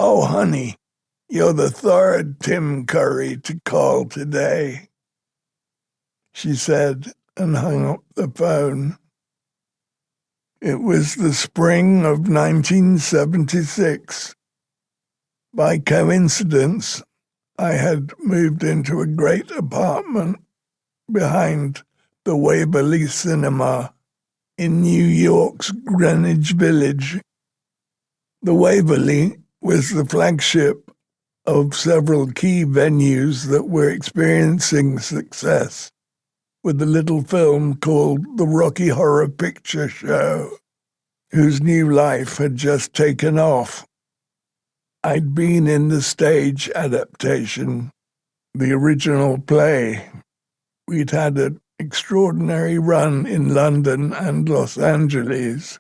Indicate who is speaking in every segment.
Speaker 1: "Oh, honey, you're the third Tim Curry to call today," she said and hung up the phone. It was the spring of 1976. By coincidence, I had moved into a great apartment behind the Waverly Cinema in New York's Greenwich Village. The Waverly was the flagship of several key venues that were experiencing success, with a little film called The Rocky Horror Picture Show, whose new life had just taken off. I'd been in the stage adaptation, the original play. We'd had an extraordinary run in London and Los Angeles.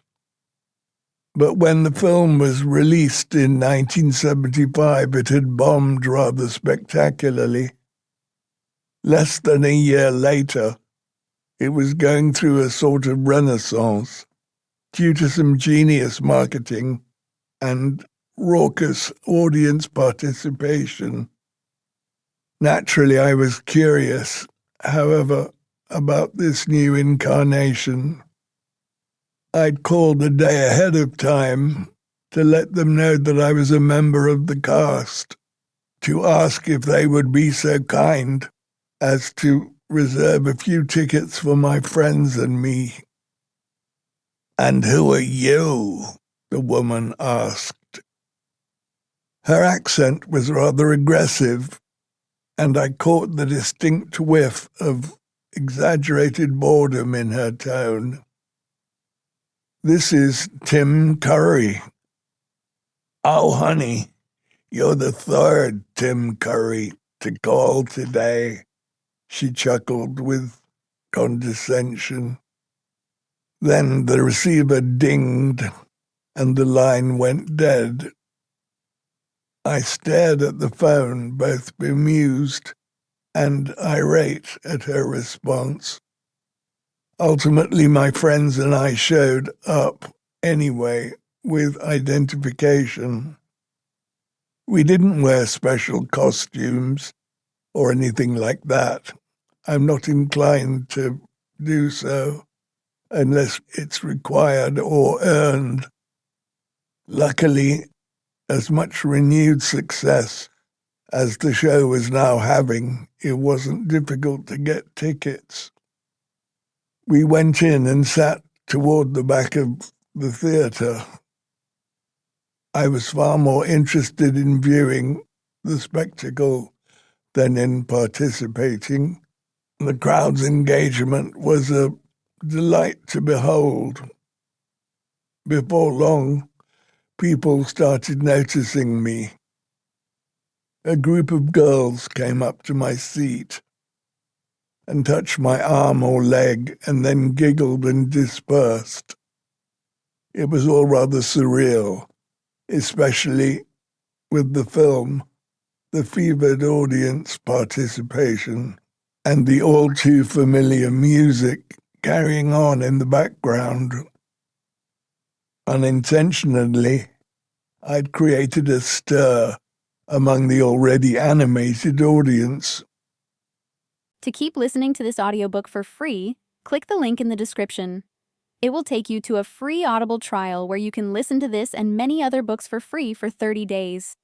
Speaker 1: But when the film was released in 1975, it had bombed rather spectacularly. Less than a year later, it was going through a sort of renaissance due to some genius marketing and raucous audience participation. Naturally, I was curious, however, about this new incarnation. I'd called a day ahead of time to let them know that I was a member of the cast, to ask if they would be so kind as to reserve a few tickets for my friends and me. "And who are you?" the woman asked. Her accent was rather aggressive, and I caught the distinct whiff of exaggerated boredom in her tone. "This is Tim Curry." "Oh, honey, you're the third Tim Curry to call today," she chuckled with condescension. Then the receiver dinged and the line went dead. I stared at the phone, both bemused and irate at her response. Ultimately, my friends and I showed up anyway with identification. We didn't wear special costumes or anything like that. I'm not inclined to do so unless it's required or earned. Luckily, as much renewed success as the show was now having, it wasn't difficult to get tickets. We went in and sat toward the back of the theater. I was far more interested in viewing the spectacle than in participating. The crowd's engagement was a delight to behold. Before long, people started noticing me. A group of girls came up to my seat and touched my arm or leg and then giggled and dispersed. It was all rather surreal, especially with the film, the fevered audience participation, and the all too familiar music carrying on in the background. Unintentionally, I'd created a stir among the already animated audience.
Speaker 2: To keep listening to this audiobook for free, click the link in the description. It will take you to a free Audible trial where you can listen to this and many other books for free for 30 days.